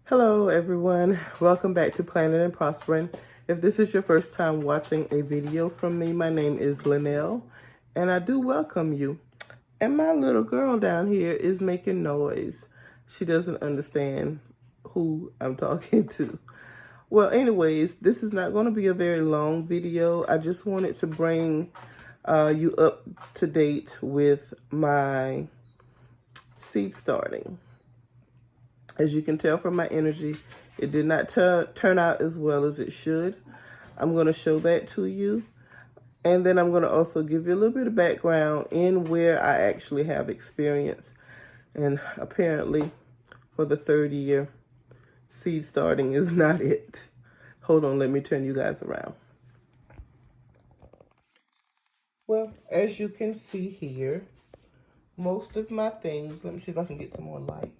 Hello everyone, welcome back to Planning and Prospering. If this is your first time watching a video from me, my name is Linnell and I do welcome you. And my little girl down here is making noise. She doesn't understand who I'm talking to. Well, anyways, this is not going to be a very long video. I just wanted to bring you up to date with my seed starting. As you can tell from my energy, it did not turn out as well as it should. I'm going to show that to you. And then I'm going to also give you a little bit of background in where I actually have experience. And apparently, for the third year, seed starting is not it. Hold on, let me turn you guys around. Well, as you can see here, most of my things, let me see if I can get some more light.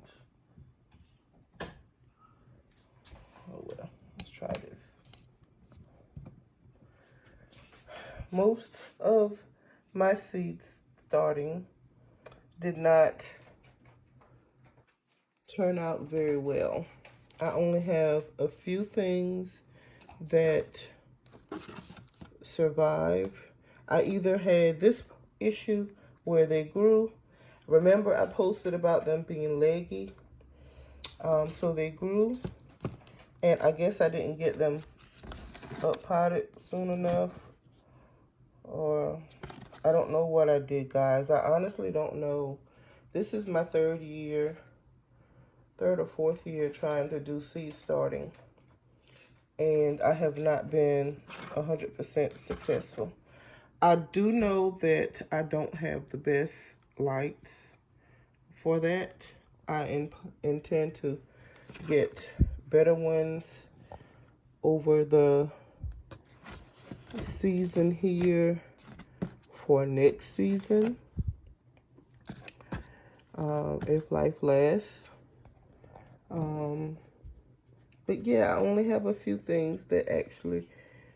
Oh well, let's try this. Most of my seeds starting did not turn out very well. I only have a few things that survived. I either had this issue where they grew. Remember, I posted about them being leggy. So they grew, and I guess I didn't get them up potted soon enough, or I don't know what I did, guys. I honestly don't know. This is my third or fourth year trying to do seed starting, and I have not been 100% successful. I do know that I don't have the best lights for that. I intend to get better ones over the season here for next season, if life lasts. But yeah, I only have a few things that actually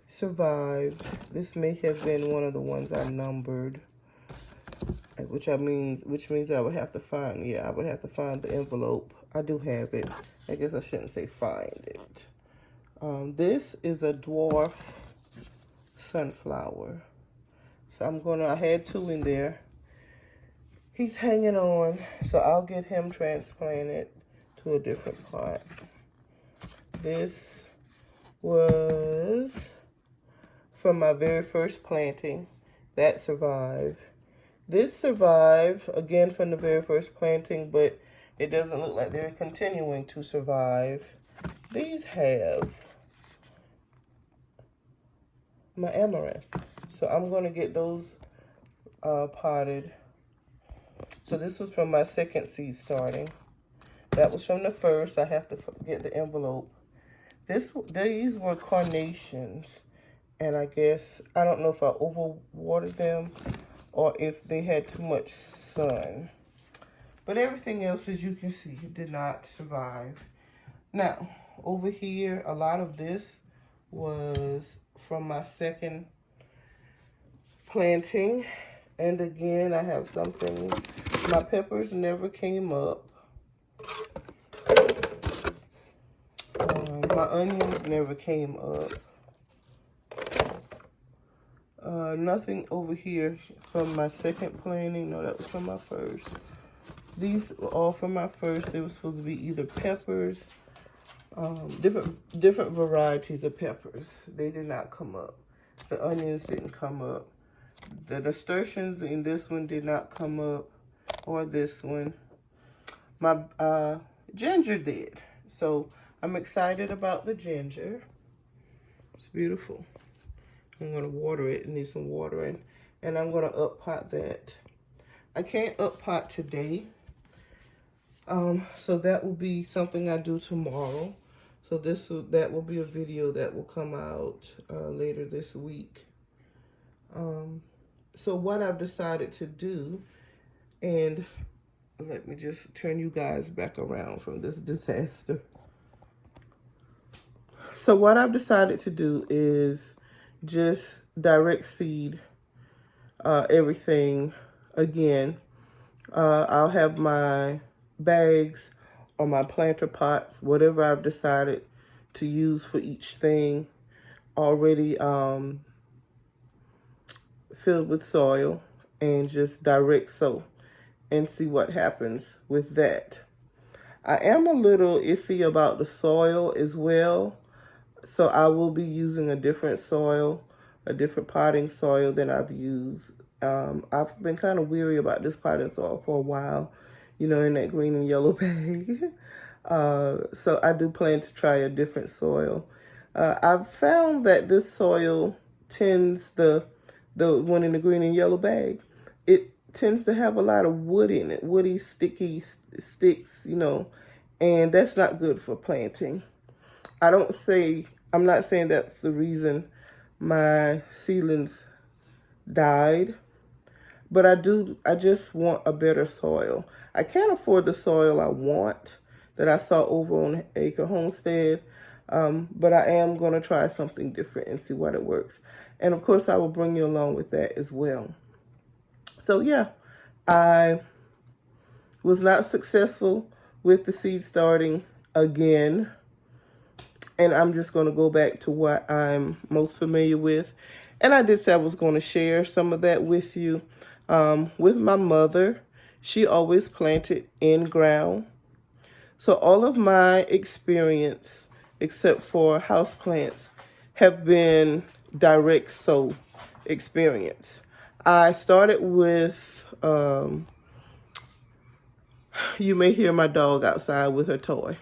survived. This may have been one of the ones I numbered, which means I would have to find, I would have to find the envelope. I do have it. I guess I shouldn't say find it. This is a dwarf sunflower. So I had two in there. He's hanging on, so I'll get him transplanted to a different pot. This was from my very first planting. That survived. This survived, again, from the very first planting, but it doesn't look like they're continuing to survive. These have my amaranth. So I'm going to get those potted. So this was from my second seed starting. That was from the first. I have to get the envelope. These were carnations. And I guess, I don't know if I overwatered them or if they had too much sun. But everything else, as you can see, did not survive. Now, over here, a lot of this was from my second planting. And again, I have something. My peppers never came up. My onions never came up. Nothing over here from my second planting. No, that was from my first. These were all from my first. They were supposed to be either peppers, different varieties of peppers. They did not come up. The onions didn't come up. The nasturtiums in this one did not come up, or this one. My ginger did. So I'm excited about the ginger. It's beautiful. I'm going to water it. It needs some watering. And I'm going to up pot that. I can't up pot today. So that will be something I do tomorrow. So that will be a video that will come out later this week. So what I've decided to do, and let me just turn you guys back around from this disaster. So what I've decided to do is just direct seed everything again. I'll have my bags or my planter pots, whatever I've decided to use for each thing, already filled with soil, and just direct sow and see what happens with that. I am a little iffy about the soil as well, so I will be using a different soil, a different potting soil than I've used. I've been kind of weary about this potting soil for a while, you know, in that green and yellow bag. So I do plan to try a different soil. I've found that this soil tends, the one in the green and yellow bag, it tends to have a lot of wood in it, woody, sticky sticks, you know, and that's not good for planting. I'm not saying that's the reason my seedlings died, but I just want a better soil. I can't afford the soil I want that I saw over on Acre Homestead, but I am going to try something different and see what it works. And of course, I will bring you along with that as well. So yeah, I was not successful with the seed starting again. And I'm just going to go back to what I'm most familiar with. And I did say I was going to share some of that with you. With my mother, she always planted in ground. So all of my experience, except for houseplants, have been direct sow experience. I started with, you may hear my dog outside with her toy.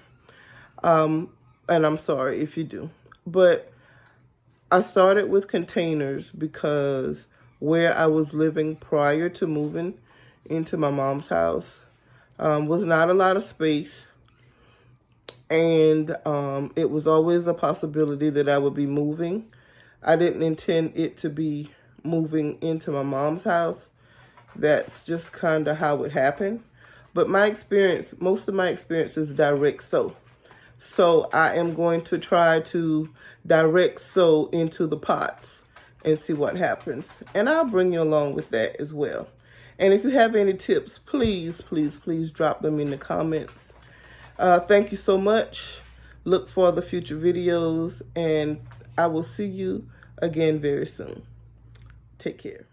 And I'm sorry if you do. But I started with containers because where I was living prior to moving into my mom's house was not a lot of space. And it was always a possibility that I would be moving. I didn't intend it to be moving into my mom's house. That's just kind of how it happened. But my experience, most of my experience is direct sow. So I am going to try to direct sow into the pots and see what happens. And I'll bring you along with that as well. And if you have any tips, please, please, please drop them in the comments. Thank you so much. Look for the future videos, and I will see you again very soon. Take care.